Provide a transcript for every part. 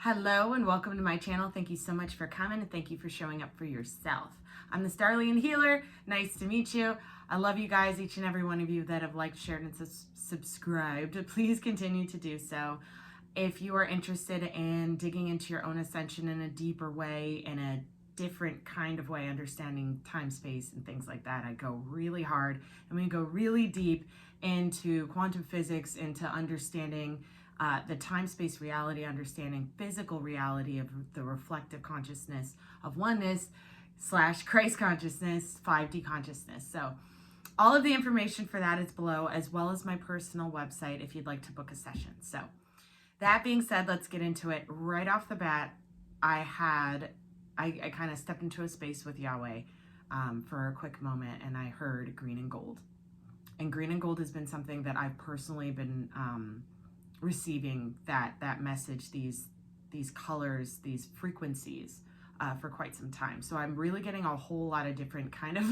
Hello and welcome to my channel. Thank you so much for coming and thank you for showing up for yourself. I'm the Starlian Healer. Nice to meet you. I love you guys, each and every one of you that have liked, shared, and subscribed. Please continue to do so. If you are interested in digging into your own ascension in a deeper way, in a different kind of way, understanding time, space, and things like that, I go really hard and we go really deep into quantum physics, into understanding the time-space reality, understanding physical reality of the reflective consciousness of oneness / Christ consciousness, 5D consciousness. So all of the information for that is below, as well as my personal website if you'd like to book a session. So that being said, let's get into it. Right off the bat, I kind of stepped into a space with Yahweh for a quick moment, and I heard green and gold. And green and gold has been something that I've personally been receiving that message, these colors, these frequencies for quite some time. So I'm really getting a whole lot of different kind of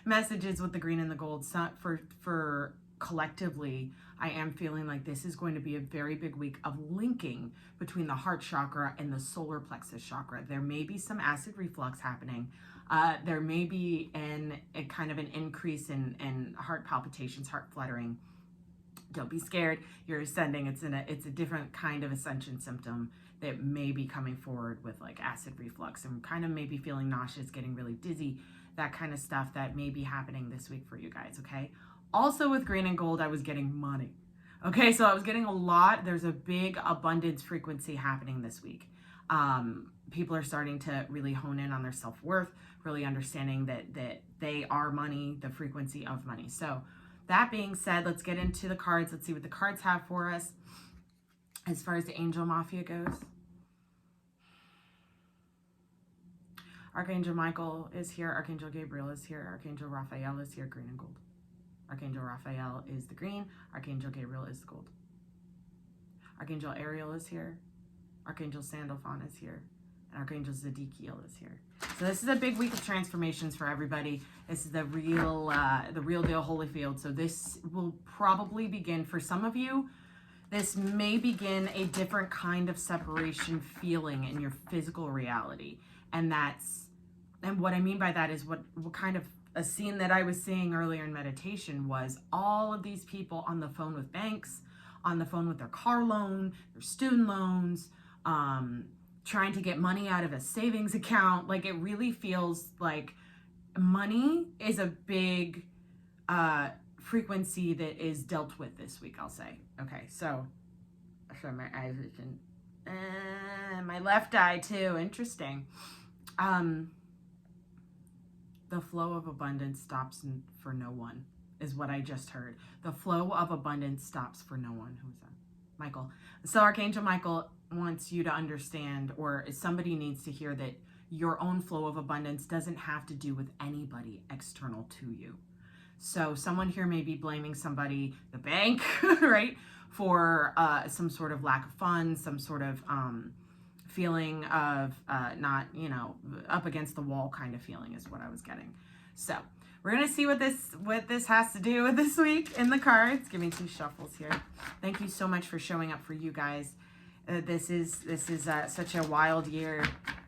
messages with the green and the gold. So for collectively, I am feeling like this is going to be a very big week of linking between the heart chakra and the solar plexus chakra. There may be some acid reflux happening. There may be a kind of an increase in heart palpitations, heart fluttering. Don't be scared. You're ascending. It's a different kind of ascension symptom that may be coming forward with like acid reflux and kind of maybe feeling nauseous, getting really dizzy, that kind of stuff that may be happening this week for you guys, okay? Also with green and gold, I was getting money. Okay, so I was getting a lot. There's a big abundance frequency happening this week. People are starting to really hone in on their self-worth, really understanding that they are money, the frequency of money. So that being said, let's get into the cards. Let's see what the cards have for us as far as the Angel Mafia goes. Archangel Michael is here. Archangel Gabriel is here. Archangel Raphael is here, green and gold. Archangel Raphael is the green. Archangel Gabriel is the gold. Archangel Ariel is here. Archangel Sandalphon is here. And Archangel Zadkiel is here. So this is a big week of transformations for everybody. This is the real deal Holyfield. So this will probably begin for some of you. This may begin a different kind of separation feeling in your physical reality. And what I mean by that is what kind of a scene that I was seeing earlier in meditation was all of these people on the phone with banks, on the phone with their car loan, their student loans, trying to get money out of a savings account. Like, it really feels like money is a big frequency that is dealt with this week, I'll say. Okay, so my eyes vision. My left eye too, interesting. The flow of abundance stops for no one, is what I just heard. The flow of abundance stops for no one. Who's that? Michael. So Archangel Michael wants you to understand, or somebody needs to hear, that your own flow of abundance doesn't have to do with anybody external to you. So someone here may be blaming somebody, the bank, right, for some sort of lack of funds, some sort of feeling of not, up against the wall kind of feeling is what I was getting. So we're going to see what this has to do with this week in the cards. Give me 2 shuffles here. Thank you so much for showing up for you guys. This is such a wild year,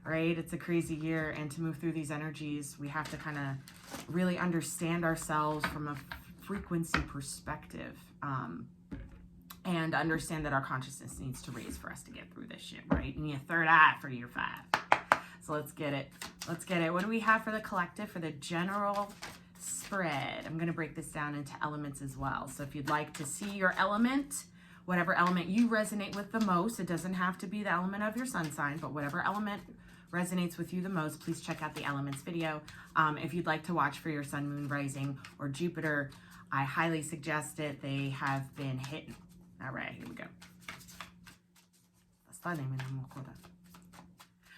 right? It's a crazy year, and to move through these energies, we have to kind of really understand ourselves from a frequency perspective, and understand that our consciousness needs to raise for us to get through this shit, right? You need a third eye for your 5. So let's get it. Let's get it. What do we have for the collective, for the general spread? I'm going to break this down into elements as well. So if you'd like to see your element, whatever element you resonate with the most, it doesn't have to be the element of your sun sign, but whatever element resonates with you the most, please check out the elements video. If you'd like to watch for your sun, moon, rising, or Jupiter, I highly suggest it. They have been hit. All right, here we go.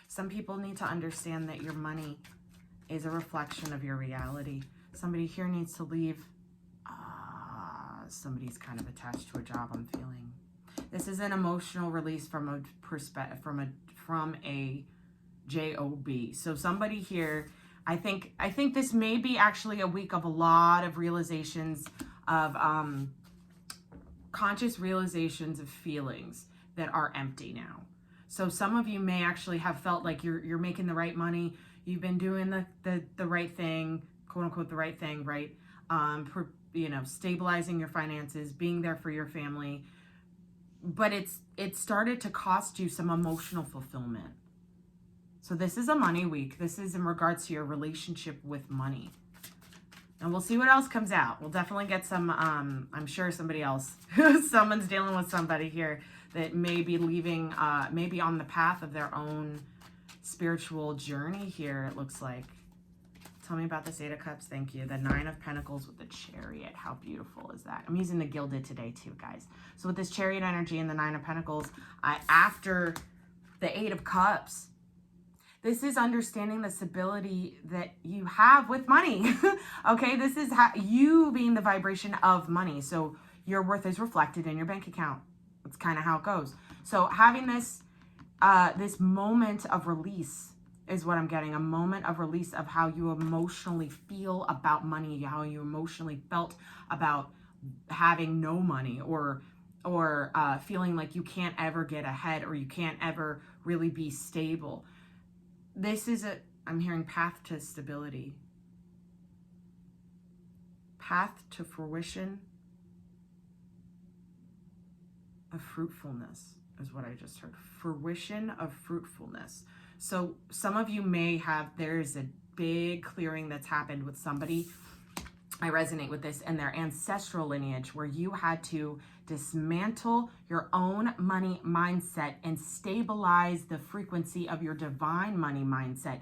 Some people need to understand that your money is a reflection of your reality. Somebody here needs to leave. Somebody's kind of attached to a job, I'm feeling. This is an emotional release from a perspective, from a job. So somebody here, I think this may be actually a week of a lot of realizations of conscious realizations of feelings that are empty now. So some of you may actually have felt like you're making the right money. You've been doing the right thing, quote unquote, the right thing, right? Stabilizing your finances, being there for your family. But it started to cost you some emotional fulfillment. So this is a money week. This is in regards to your relationship with money. And we'll see what else comes out. We'll definitely get some, I'm sure somebody else, someone's dealing with somebody here that may be leaving, maybe on the path of their own spiritual journey here, it looks like. Tell me about this Eight of Cups. Thank you. The Nine of Pentacles with the Chariot. How beautiful is that? I'm using the Gilded today too, guys. So with this Chariot energy and the Nine of Pentacles, after the Eight of Cups, this is understanding the stability that you have with money. Okay, this is you being the vibration of money. So your worth is reflected in your bank account. That's kind of how it goes. So having this this moment of release is what I'm getting. A moment of release of how you emotionally feel about money, how you emotionally felt about having no money, or feeling like you can't ever get ahead, or you can't ever really be stable. This is I'm hearing path to stability. Path to fruition of fruitfulness is what I just heard. Fruition of fruitfulness. So some of you may have, there's a big clearing that's happened with somebody. I resonate with this in their ancestral lineage, where you had to dismantle your own money mindset and stabilize the frequency of your divine money mindset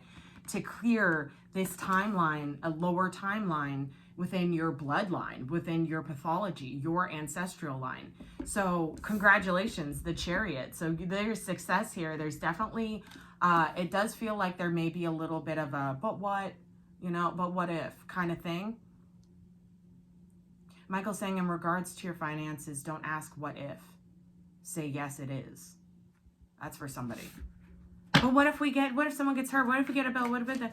to clear this timeline, a lower timeline within your bloodline, within your pathology, your ancestral line. So congratulations, the Chariot. So there's success here. There's definitely, it does feel like there may be a little bit of a, but what, but what if kind of thing. Michael's saying, in regards to your finances, don't ask what if. Say, yes, it is. That's for somebody. But what if someone gets hurt? What if we get a bill? What if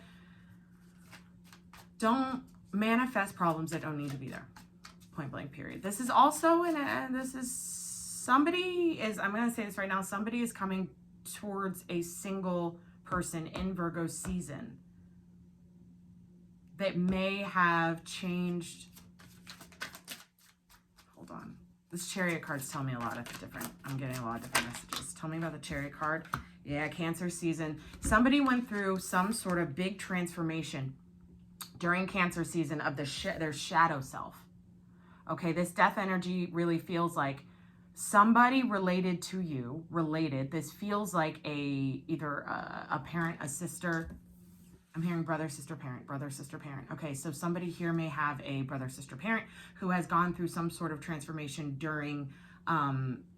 don't manifest problems that don't need to be there. Point blank, period. This is also, I'm going to say this right now, somebody is coming towards a single person in Virgo season that may have changed. Hold on. This Chariot card's telling me a lot of different, I'm getting a lot of different messages. Tell me about the Chariot card. Yeah, Cancer season. Somebody went through some sort of big transformation during Cancer season of their shadow self. Okay, this death energy really feels like somebody related to you, this feels like either a parent, a sister. I'm hearing brother, sister, parent, brother, sister, parent. Okay, so somebody here may have a brother, sister, parent who has gone through some sort of transformation during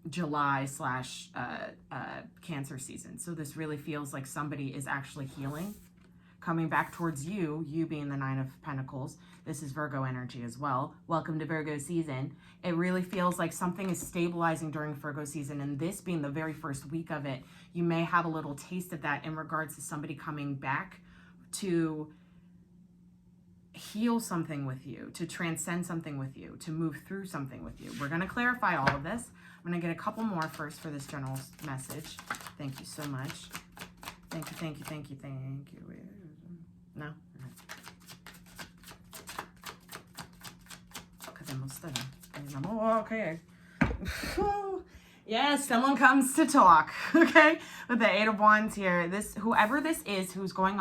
July / Cancer season. So this really feels like somebody is actually healing, coming back towards you being the Nine of Pentacles. This is Virgo energy as well. Welcome to Virgo season. It really feels like something is stabilizing during Virgo season, and this being the very first week of it, you may have a little taste of that in regards to somebody coming back to heal something with you, to transcend something with you, to move through something with you. We're going to clarify all of this. I'm going to get a couple more first for this general message. Thank you so much. Thank you, thank you, thank you, thank you. No? Okay. Yes, someone comes to talk. Okay? With the Eight of Wands here. Whoever this is who's going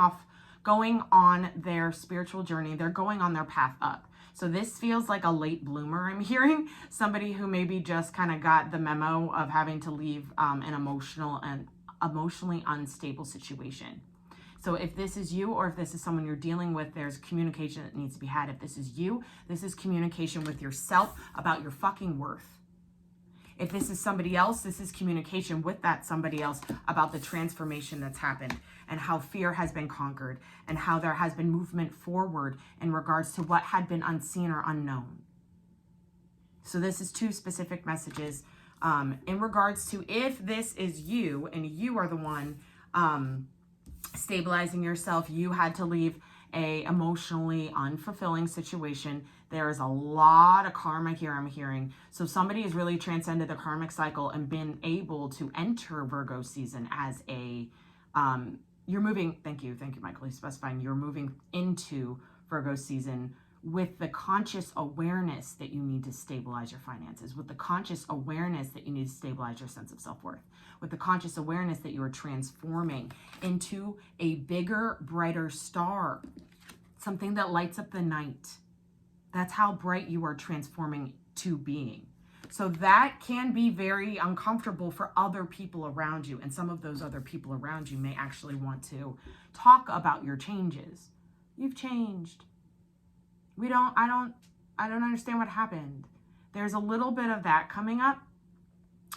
on their spiritual journey, they're going on their path up. So this feels like a late bloomer, I'm hearing. Somebody who maybe just kind of got the memo of having to leave an emotionally unstable situation. So if this is you, or if this is someone you're dealing with, there's communication that needs to be had. If this is you, this is communication with yourself about your fucking worth. If this is somebody else, this is communication with that somebody else about the transformation that's happened and how fear has been conquered and how there has been movement forward in regards to what had been unseen or unknown. So this is two specific messages in regards to if this is you and you are the one stabilizing yourself, you had to leave a emotionally unfulfilling situation. There is a lot of karma here I'm hearing. So somebody has really transcended the karmic cycle and been able to enter Virgo season as a, you're moving, thank you, Michael, he's specifying you're moving into Virgo season with the conscious awareness that you need to stabilize your finances, with the conscious awareness that you need to stabilize your sense of self-worth, with the conscious awareness that you are transforming into a bigger, brighter star, something that lights up the night. That's how bright you are transforming to being. So that can be very uncomfortable for other people around you. And some of those other people around you may actually want to talk about your changes. You've changed. I don't understand what happened. There's a little bit of that coming up.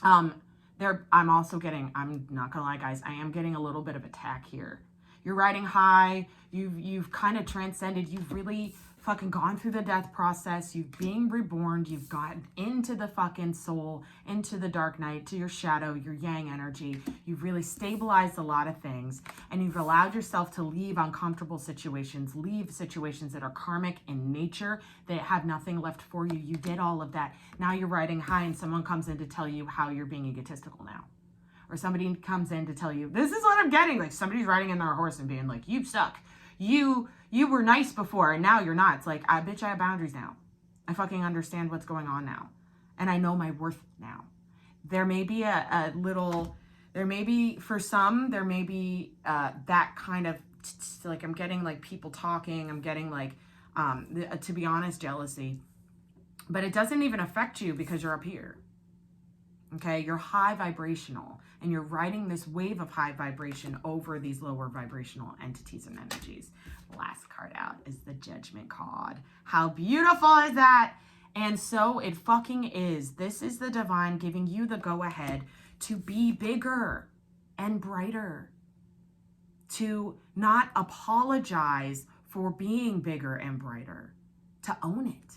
I'm not gonna lie, guys, I am getting a little bit of attack here. You're riding high. You've kind of transcended. You've really fucking gone through the death process. You've been reborn. You've gotten into the fucking soul, into the dark night, to your shadow, your yang energy. You've really stabilized a lot of things, and you've allowed yourself to leave uncomfortable situations, leave situations that are karmic in nature, that have nothing left for you. You did all of that. Now you're riding high, and someone comes in to tell you how you're being egotistical now. Or somebody comes in to tell you, this is what I'm getting. Like somebody's riding in their horse and being like, you suck. You were nice before and now you're not. It's like, bitch, I have boundaries now. I fucking understand what's going on now. And I know my worth now. There may be for some, that kind of, like I'm getting like people talking. I'm getting like, to be honest, jealousy. But it doesn't even affect you because you're up here. Okay, you're high vibrational and you're riding this wave of high vibration over these lower vibrational entities and energies. Last card out is the Judgment card. How beautiful is that? And so it fucking is. This is the divine giving you the go ahead to be bigger and brighter, to not apologize for being bigger and brighter, to own it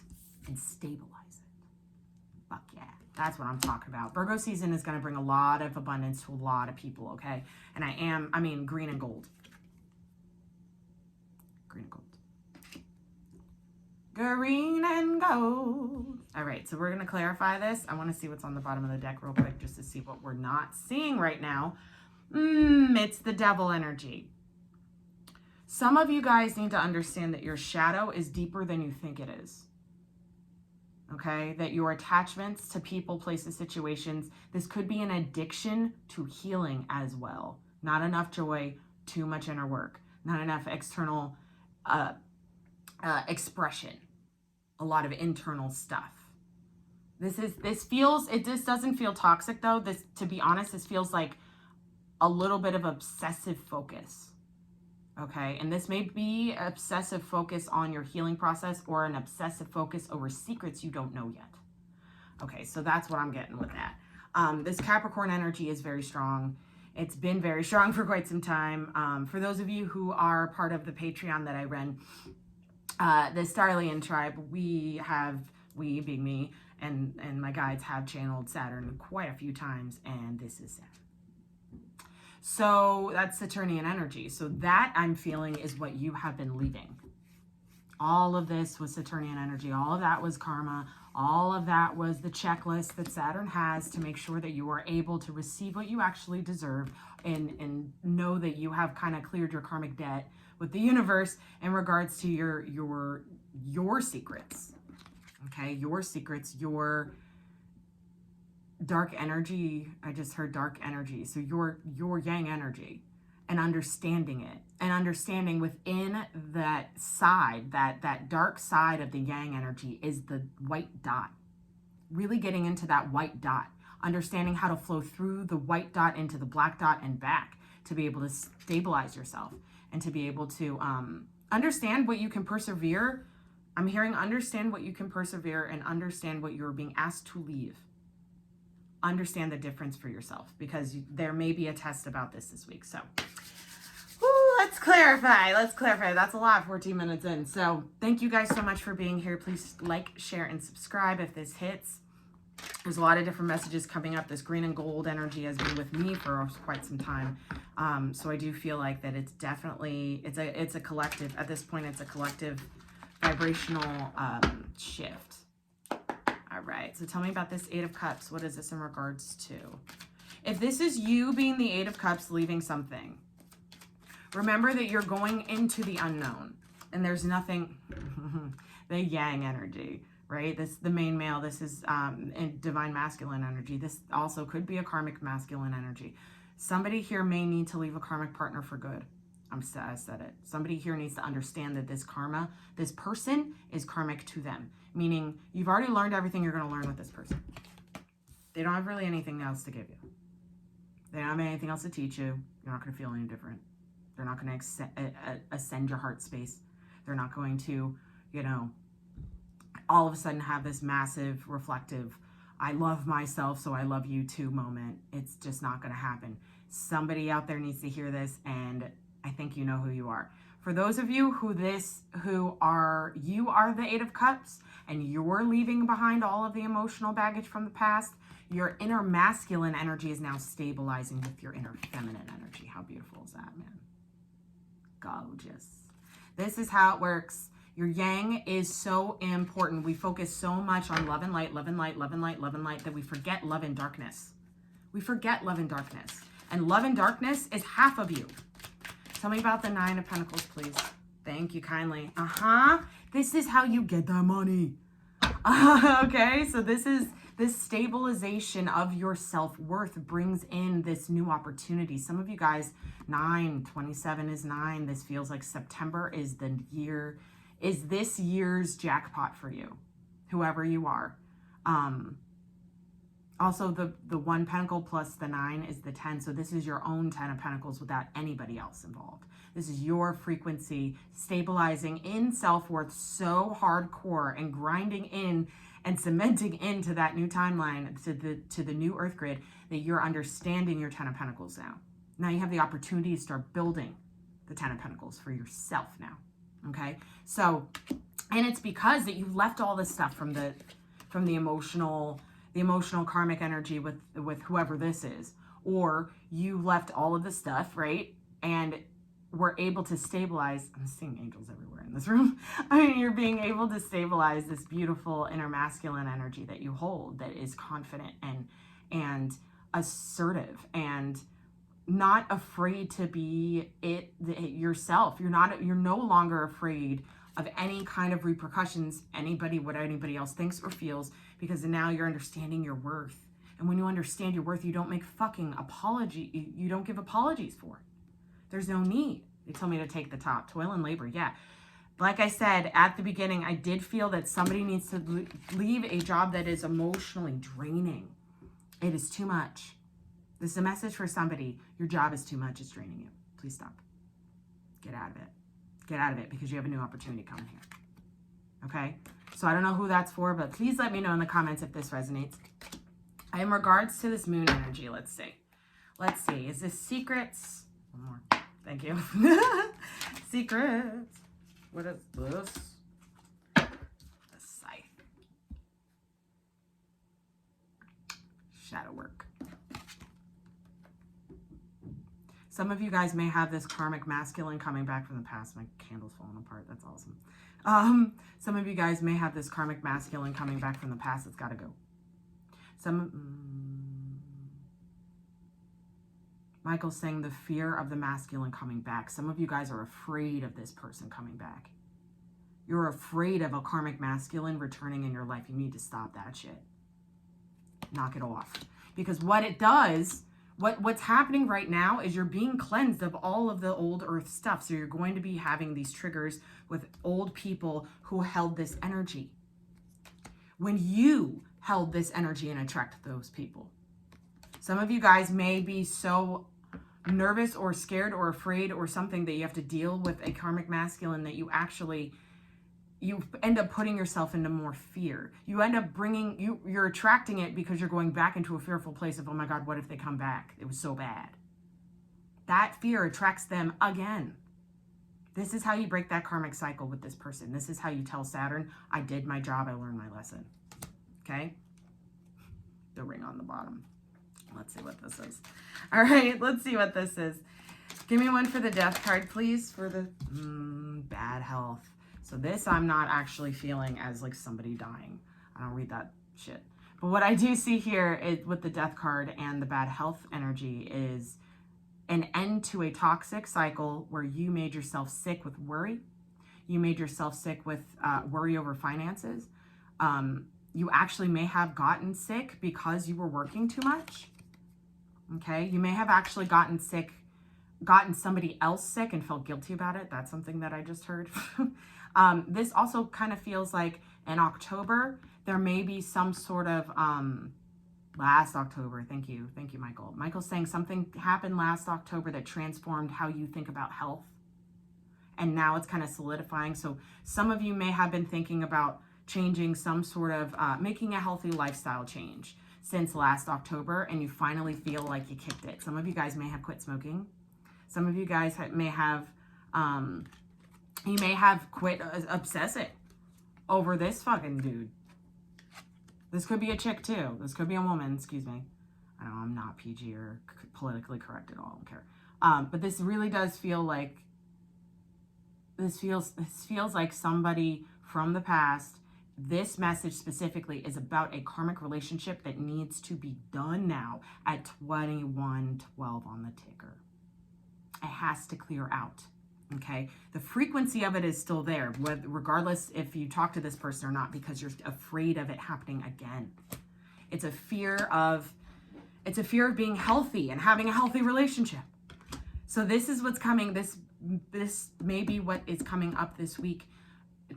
and stabilize it. Fuck yeah. That's what I'm talking about. Virgo season is going to bring a lot of abundance to a lot of people, okay? And I mean, green and gold. Green and gold. Green and gold. All right, so we're going to clarify this. I want to see what's on the bottom of the deck real quick just to see what we're not seeing right now. It's the devil energy. Some of you guys need to understand that your shadow is deeper than you think it is. Okay, that your attachments to people, places, situations, this could be an addiction to healing as well. Not enough joy, too much inner work, not enough external expression, a lot of internal stuff. This doesn't feel toxic though. This, to be honest, this feels like a little bit of obsessive focus. Okay, and this may be obsessive focus on your healing process or an obsessive focus over secrets you don't know yet. Okay, so that's what I'm getting with that. This Capricorn energy is very strong. It's been very strong for quite some time. For those of you who are part of the Patreon that I run, the Starlian tribe, we being me and my guides have channeled Saturn quite a few times, and this is Saturn. So that's Saturnian energy. So that I'm feeling is what you have been leaving. All of this was Saturnian energy. All of that was karma. All of that was the checklist that Saturn has to make sure that you are able to receive what you actually deserve and know that you have kind of cleared your karmic debt with the universe in regards to your secrets. Okay, your secrets, your dark energy. I just heard dark energy. So your yang energy and understanding it, and understanding within that side, that dark side of the yang energy is the white dot. Really getting into that white dot, understanding how to flow through the white dot into the black dot and back to be able to stabilize yourself and to be able to understand what you can persevere. I'm hearing understand what you can persevere and understand what you're being asked to leave. Understand the difference for yourself, because there may be a test about this week. So let's clarify. That's a lot, 14 minutes in. So thank you guys so much for being here. Please like, share, and subscribe if this hits. There's a lot of different messages coming up. This green and gold energy has been with me for quite some time. So I do feel like that it's definitely, it's a collective, at this point, it's a collective vibrational shift. All right, so tell me about this Eight of Cups. What is this in regards to? If this is you being the Eight of Cups, leaving something, remember that you're going into the unknown, and there's nothing, the yang energy, right? This the main male. This is in divine masculine energy. This also could be a karmic masculine energy. Somebody here may need to leave a karmic partner for good. I said it. Somebody here needs to understand that this karma, this person is karmic to them. Meaning you've already learned everything you're going to learn with this person. They don't have really anything else to give you. They don't have anything else to teach you. You're not going to feel any different. They're not going to ascend your heart space. They're not going to, you know, all of a sudden have this massive reflective, I love myself, so I love you too moment. It's just not going to happen. Somebody out there needs to hear this, and I think you know who you are. For those of you you are the Eight of Cups, and you're leaving behind all of the emotional baggage from the past, your inner masculine energy is now stabilizing with your inner feminine energy. How beautiful is that, man? Gorgeous. This is how it works. Your yang is so important. We focus so much on love and light, love and light, love and light, love and light, that we forget love and darkness. We forget love and darkness. And love and darkness is half of you. Tell me about the Nine of Pentacles, please. Thank you kindly. This is how you get the money. Okay, so this stabilization of your self-worth brings in this new opportunity. Some of you guys, 9/27 is 9. This feels like September is this year's jackpot for you, whoever you are. Also, the 1 pentacle plus the 9 is the 10. So this is your own 10 of Pentacles without anybody else involved. This is your frequency stabilizing in self-worth so hardcore and grinding in and cementing into that new timeline, to the new earth grid, that you're understanding your 10 of Pentacles now. Now you have the opportunity to start building the 10 of Pentacles for yourself now. Okay? So, and it's because that you've left all this stuff from the emotional karmic energy with whoever this is, or you left all of the stuff, right? And we're able to stabilize. I'm seeing angels everywhere in this room. I mean, you're being able to stabilize this beautiful inner masculine energy that you hold, that is confident and assertive and not afraid to be yourself. You're no longer afraid of any kind of repercussions, what anybody else thinks or feels, because now you're understanding your worth. And when you understand your worth, you don't make fucking apology. You don't give apologies for it. There's no need. They told me to take the top. Toil and labor, yeah. Like I said at the beginning, I did feel that somebody needs to leave a job that is emotionally draining. It is too much. This is a message for somebody. Your job is too much. It's draining you. Please stop. Get out of it. Get out of it, because you have a new opportunity coming here. Okay? So I don't know who that's for, but please let me know in the comments if this resonates. In regards to this moon energy, let's see. Let's see. Is this secrets? One more. Thank you. Secrets. What is this? The scythe. Shadow work. Some of you guys may have this karmic masculine coming back from the past. My candle's falling apart. That's awesome. Some of you guys may have this karmic masculine coming back from the past. It's got to go. Michael's saying the fear of the masculine coming back. Some of you guys are afraid of this person coming back. You're afraid of a karmic masculine returning in your life. You need to stop that shit. Knock it off. Because what it does, what's happening right now is you're being cleansed of all of the old earth stuff. So you're going to be having these triggers with old people who held this energy. When you held this energy and attracted those people. Some of you guys may be so nervous or scared or afraid or something that you have to deal with a karmic masculine that you end up putting yourself into more fear. You end up you're attracting it because you're going back into a fearful place of, oh my God, what if they come back? It was so bad. That fear attracts them again. This is how you break that karmic cycle with this person. This is how you tell Saturn, I did my job, I learned my lesson. Okay? the ring on the bottom. Let's see what this is. All right, let's see what this is. Give me one for the death card, please, for the bad health. So this I'm not actually feeling as like somebody dying. I don't read that shit. But what I do see here is, with the death card and the bad health energy, is an end to a toxic cycle where you made yourself sick with worry. You made yourself sick with worry over finances. You actually may have gotten sick because you were working too much. Okay, you may have actually gotten somebody else sick and felt guilty about it. That's something that I just heard. This also kind of feels like in October, there may be some sort of, last October, thank you, Michael. Michael's saying something happened last October that transformed how you think about health. And now it's kind of solidifying. So some of you may have been thinking about changing some sort of, making a healthy lifestyle change since last October, and you finally feel like you kicked it. Some of you guys may have quit smoking. Some of you guys may have, you may have quit obsessing over this fucking dude. This could be a chick too. This could be a woman, excuse me. I know I'm not PG or politically correct at all, I don't care. But this really does feel like, this feels like somebody from the past. This message specifically is about a karmic relationship that needs to be done now at 2112 on the ticker. It has to clear out, okay? The frequency of it is still there, regardless if you talk to this person or not, because you're afraid of it happening again. It's a fear of being healthy and having a healthy relationship. So this is what's coming. This may be what is coming up this week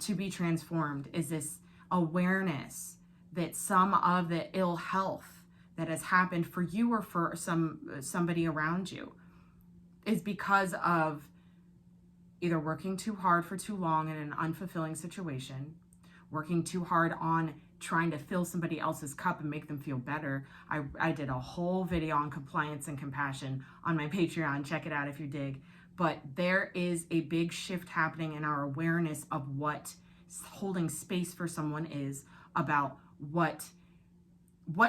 to be transformed, is this awareness that some of the ill health that has happened for you or for somebody around you is because of either working too hard for too long in an unfulfilling situation, working too hard on trying to fill somebody else's cup and make them feel better. I did a whole video on compliance and compassion on my Patreon. Check it out if you dig. But there is a big shift happening in our awareness of what holding space for someone is, about what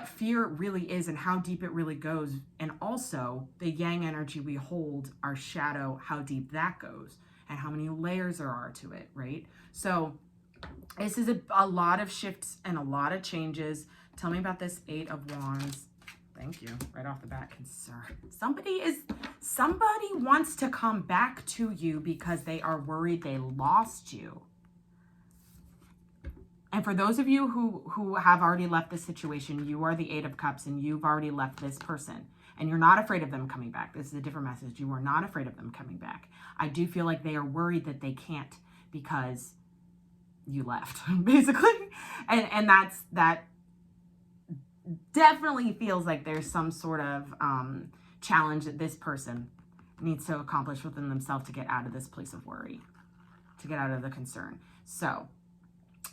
fear really is and how deep it really goes. And also the yang energy we hold, our shadow, how deep that goes and how many layers there are to it, right? So this is a lot of shifts and a lot of changes. Tell me about this 8 of Wands. Thank you. Right off the bat, concern. Somebody wants to come back to you because they are worried they lost you. And for those of you who have already left the situation, you are the 8 of Cups and you've already left this person. And you're not afraid of them coming back. This is a different message. You are not afraid of them coming back. I do feel like they are worried that they can't because you left, basically. And that definitely feels like there's some sort of challenge that this person needs to accomplish within themselves to get out of this place of worry, to get out of the concern. So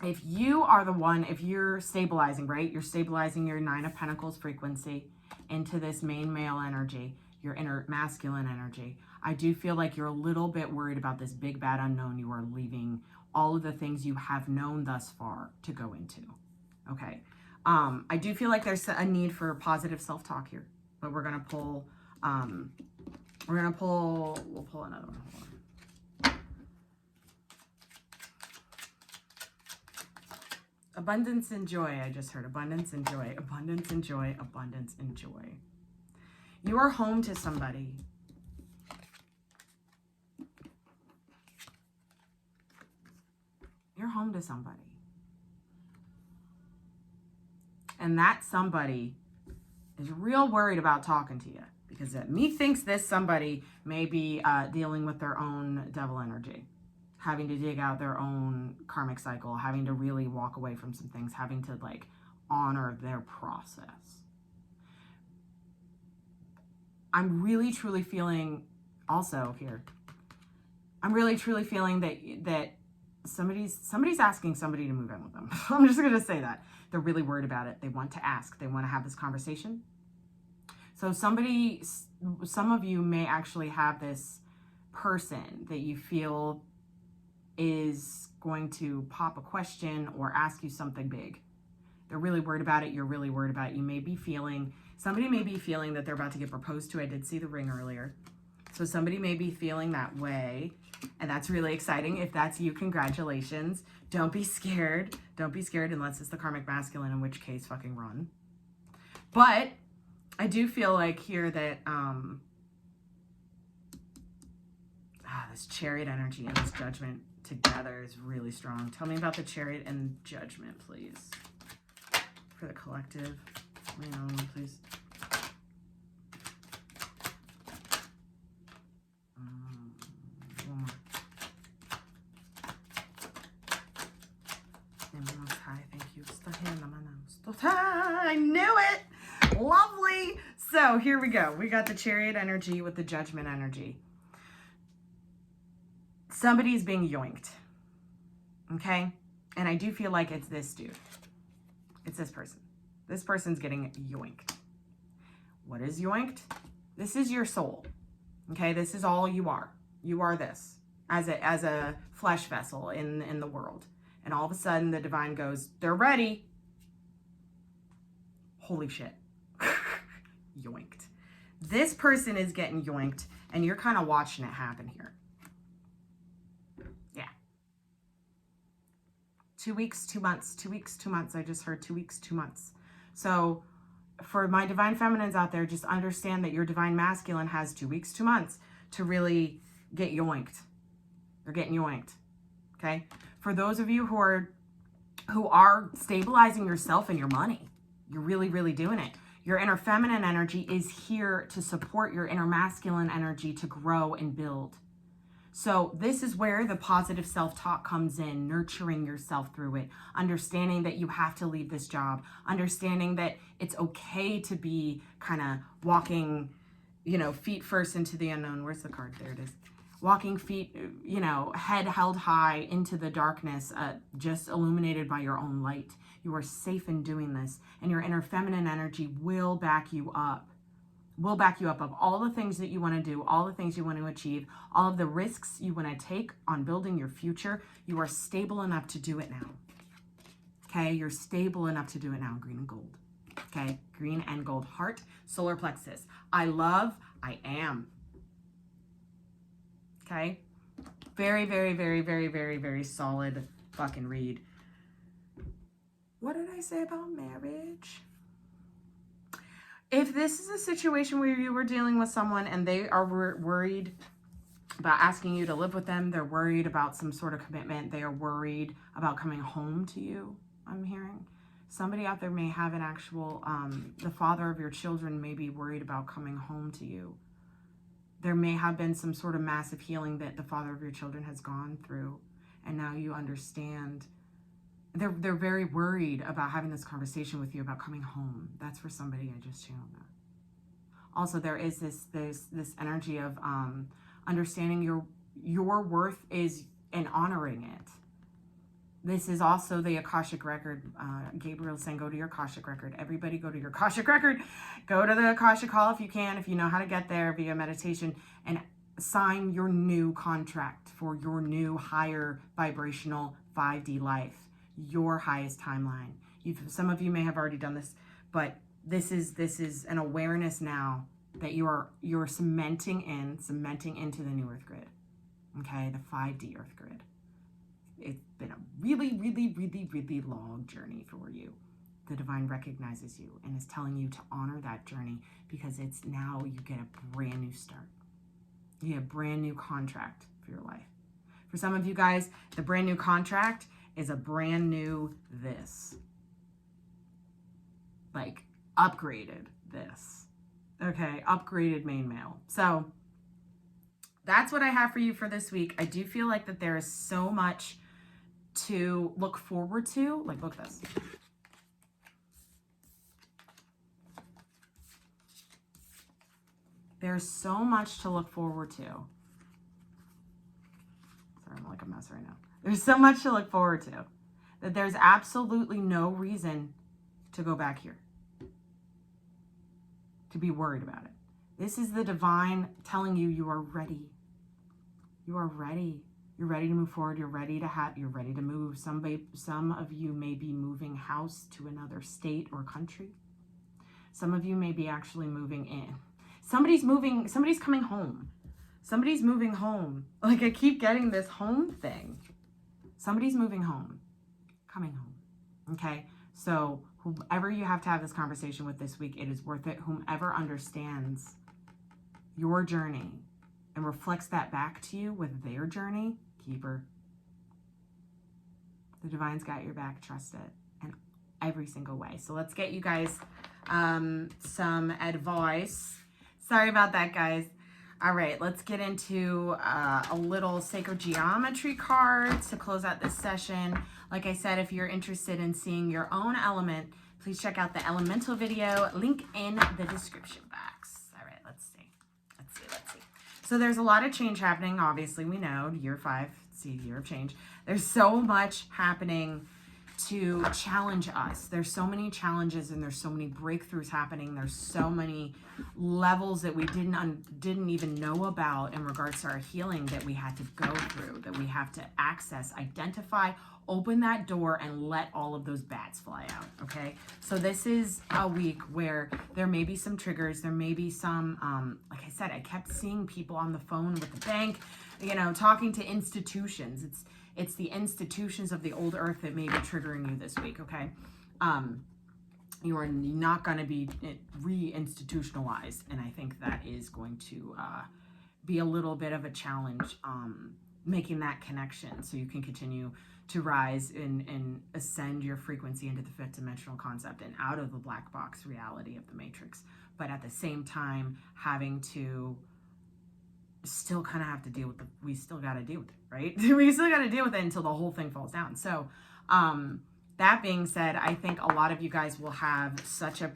if you are the one, if you're stabilizing, right? You're stabilizing your 9 of Pentacles frequency into this main male energy, your inner masculine energy. I do feel like you're a little bit worried about this big bad unknown. You are leaving all of the things you have known thus far to go into. Okay. I do feel like there's a need for positive self-talk here, but we're going to pull, we'll pull another one. Hold on. Abundance and joy. I just heard abundance and joy, abundance and joy, abundance and joy. You are home to somebody. You're home to somebody. And that somebody is real worried about talking to you, because methinks this somebody may be dealing with their own devil energy, having to dig out their own karmic cycle, having to really walk away from some things, having to like honor their process. I'm really truly feeling also here. I'm really truly feeling that somebody's asking somebody to move in with them. I'm just going to say that. They're really worried about it. They want to ask. They want to have this conversation. So some of you may actually have this person that you feel is going to pop a question or ask you something big. They're really worried about it. You're really worried about it. You may be feeling, somebody may be feeling that they're about to get proposed to. I did see the ring earlier. So somebody may be feeling that way. And that's really exciting. If that's you, congratulations. Don't be scared. Don't be scared unless it's the karmic masculine, in which case fucking run. But I do feel like here that this Chariot energy and this Judgment together is really strong. Tell me about the Chariot and Judgment, please. For the collective. Lean on one, please. One more. Thank you. I knew it! Lovely! So here we go. We got the Chariot energy with the Judgment energy. Somebody's being yoinked. Okay? And I do feel like it's this dude. It's this person. This person's getting yoinked. What is yoinked? This is your soul. Okay? This is all you are. You are this. As a flesh vessel in the world. And all of a sudden the divine goes, they're ready. Holy shit. Yoinked. This person is getting yoinked and you're kind of watching it happen here. Yeah. 2 weeks, 2 months, 2 weeks, 2 months. I just heard 2 weeks, 2 months. So for my divine feminines out there, just understand that your divine masculine has 2 weeks, 2 months to really get yoinked. They're getting yoinked. Okay. For those of you who are stabilizing yourself and your money, you're really, really doing it. Your inner feminine energy is here to support your inner masculine energy to grow and build. So this is where the positive self-talk comes in, nurturing yourself through it, understanding that you have to leave this job, understanding that it's okay to be kind of walking, feet first into the unknown. Where's the card? There it is. Walking feet, head held high into the darkness, just illuminated by your own light. You are safe in doing this, and your inner feminine energy will back you up. Will back you up of all the things that you want to do, all the things you want to achieve, all of the risks you want to take on building your future. You are stable enough to do it now. Okay, you're stable enough to do it now. Green and gold. Okay, green and gold. Heart, solar plexus. I am. Okay, very, very, very, very, very, very solid fucking read. What did I say about marriage? If this is a situation where you were dealing with someone and they are worried about asking you to live with them, they're worried about some sort of commitment, they are worried about coming home to you, I'm hearing. Somebody out there may have an actual, the father of your children may be worried about coming home to you. There may have been some sort of massive healing that the father of your children has gone through. And now you understand. They're very worried about having this conversation with you about coming home. That's for somebody. I just channeled that. Also, there is this energy of understanding your worth is and honoring it. This is also the Akashic record. Gabriel saying, go to your Akashic record. Everybody go to your Akashic record. Go to the Akashic Hall if you can, if you know how to get there via meditation, and sign your new contract for your new higher vibrational 5D life, your highest timeline. Some of you may have already done this, but this is an awareness now that you're cementing into the new Earth grid. Okay, the 5D Earth grid. It's been a really, really, really, really long journey for you. The divine recognizes you and is telling you to honor that journey because it's now you get a brand new start. You get a brand new contract for your life. For some of you guys, the brand new contract is a brand new this. Like upgraded this. Okay, upgraded main mail. So that's what I have for you for this week. I do feel like that there is so much to look forward to. Like, look at this. There's so much to look forward to. Sorry, I'm like a mess right now. There's so much to look forward to that there's absolutely no reason to go back here, to be worried about it. This is the divine telling you you are ready. You are ready. You're ready to move forward. You're ready to move. Some of you may be moving house to another state or country. Some of you may be actually moving in. Somebody's coming home. Somebody's moving home. Like, I keep getting this home thing. Somebody's moving home, coming home. Okay? So whoever you have to have this conversation with this week, it is worth it. Whomever understands your journey and reflects that back to you with their journey, keep her. The divine's got your back, trust it, in every single way. So let's get you guys some advice. Sorry about that, guys. All right, let's get into a little sacred geometry card to close out this session. Like I said, if you're interested in seeing your own element, please check out the elemental video, link in the description box. All right, let's see. So there's a lot of change happening. Obviously, we know year 5, it's a year of change. There's so much happening to challenge us. There's so many challenges and there's so many breakthroughs happening. There's so many levels that we didn't even know about in regards to our healing that we had to go through, that we have to access, identify, open that door, and let all of those bats fly out. Okay, so this is a week where there may be some triggers. There may be some like I said, I kept seeing people on the phone with the bank, you know, talking to institutions. It's the institutions of the old earth that may be triggering you this week. Okay, you are not going to be re-institutionalized, and I think that is going to be a little bit of a challenge, making that connection so you can continue to rise and ascend your frequency into the 5th dimensional concept and out of the black box reality of the matrix, but at the same time having to still kind of have to deal with we still got to deal with it, right? We still got to deal with it until the whole thing falls down. So that being said, I think a lot of you guys will have such a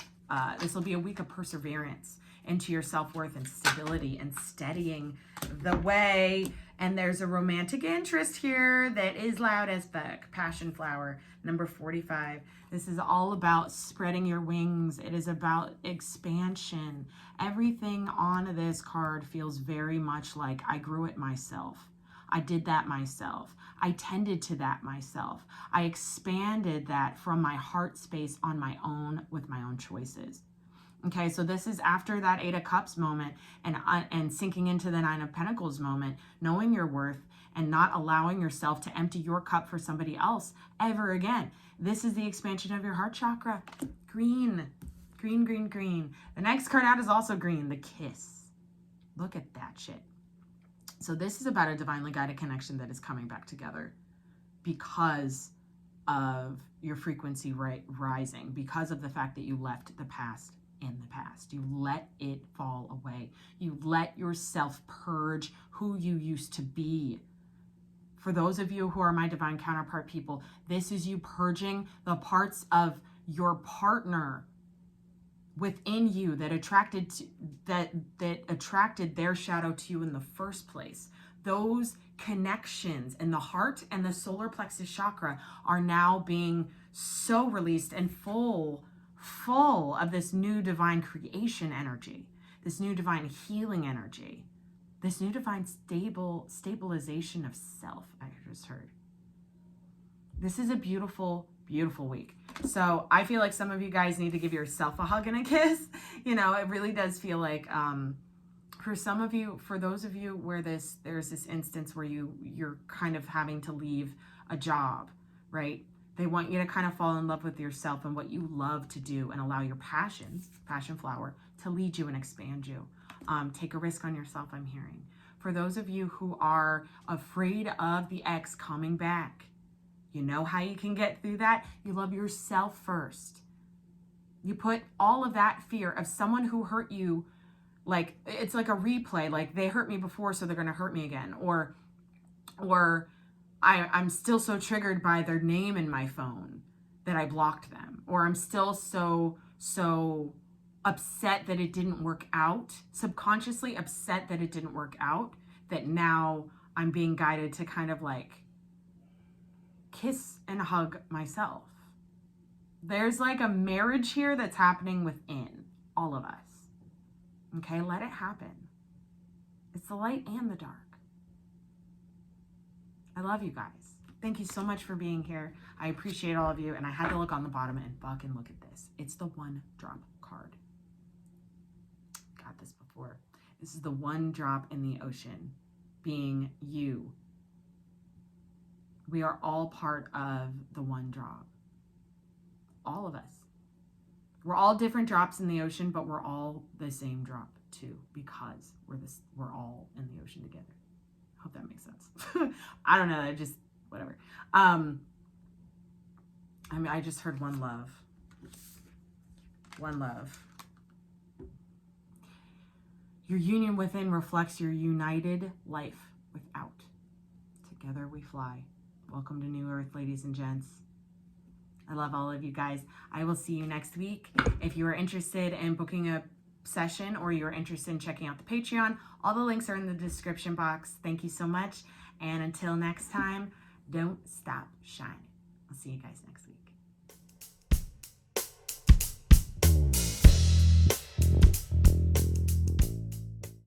this will be a week of perseverance into your self-worth and stability and steadying the way. And there's a romantic interest here that is loud as fuck. Passion flower, number 45. This is all about spreading your wings. It is about expansion. Everything on this card feels very much like I grew it myself. I did that myself. I tended to that myself. I expanded that from my heart space on my own with my own choices. Okay, so this is after that 8 of Cups moment and sinking into the 9 of Pentacles moment, knowing your worth and not allowing yourself to empty your cup for somebody else ever again. This is the expansion of your heart chakra. Green, green, green, green. The next card out is also green, the kiss. Look at that shit. So this is about a divinely guided connection that is coming back together because of your frequency rising, because of the fact that you left the past in the past. You let it fall away. You let yourself purge who you used to be. For those of you who are my divine counterpart people, this is you purging the parts of your partner within you that attracted their shadow to you in the first place. Those connections in the heart and the solar plexus chakra are now being so released and full of this new divine creation energy, this new divine healing energy, this new divine stabilization of self. I just heard. This is a beautiful, beautiful week. So I feel like some of you guys need to give yourself a hug and a kiss. You know, it really does feel like for some of you, for those of you where there's this instance where you're kind of having to leave a job, right? They want you to kind of fall in love with yourself and what you love to do and allow your passions, passion flower, to lead you and expand you. Take a risk on yourself, I'm hearing. For those of you who are afraid of the ex coming back, you know how you can get through that? You love yourself first. You put all of that fear of someone who hurt you, like it's like a replay, like they hurt me before, so they're going to hurt me again. Or I'm still so triggered by their name in my phone that I blocked them. Or I'm still so upset that it didn't work out, subconsciously upset that it didn't work out, that now I'm being guided to kind of like kiss and hug myself. There's like a marriage here that's happening within all of us. Okay, let it happen. It's the light and the dark. I love you guys. Thank you so much for being here. I appreciate all of you. And I had to look on the bottom and fucking look at this. It's the 1-drop card. Got this before. This is the 1 drop in the ocean, being you. We are all part of the 1 drop. All of us. We're all different drops in the ocean, but we're all the same drop too, because we're all in the ocean together. I hope that makes sense. I don't know, just whatever. I mean, I just heard 1 love. 1 love. Your union within reflects your united life without. Together we fly. Welcome to New Earth, ladies and gents. I love all of you guys. I will see you next week. If you are interested in booking a session or you're interested in checking out the Patreon, all the links are in the description box. Thank you so much. And until next time, don't stop shining. I'll see you guys next week.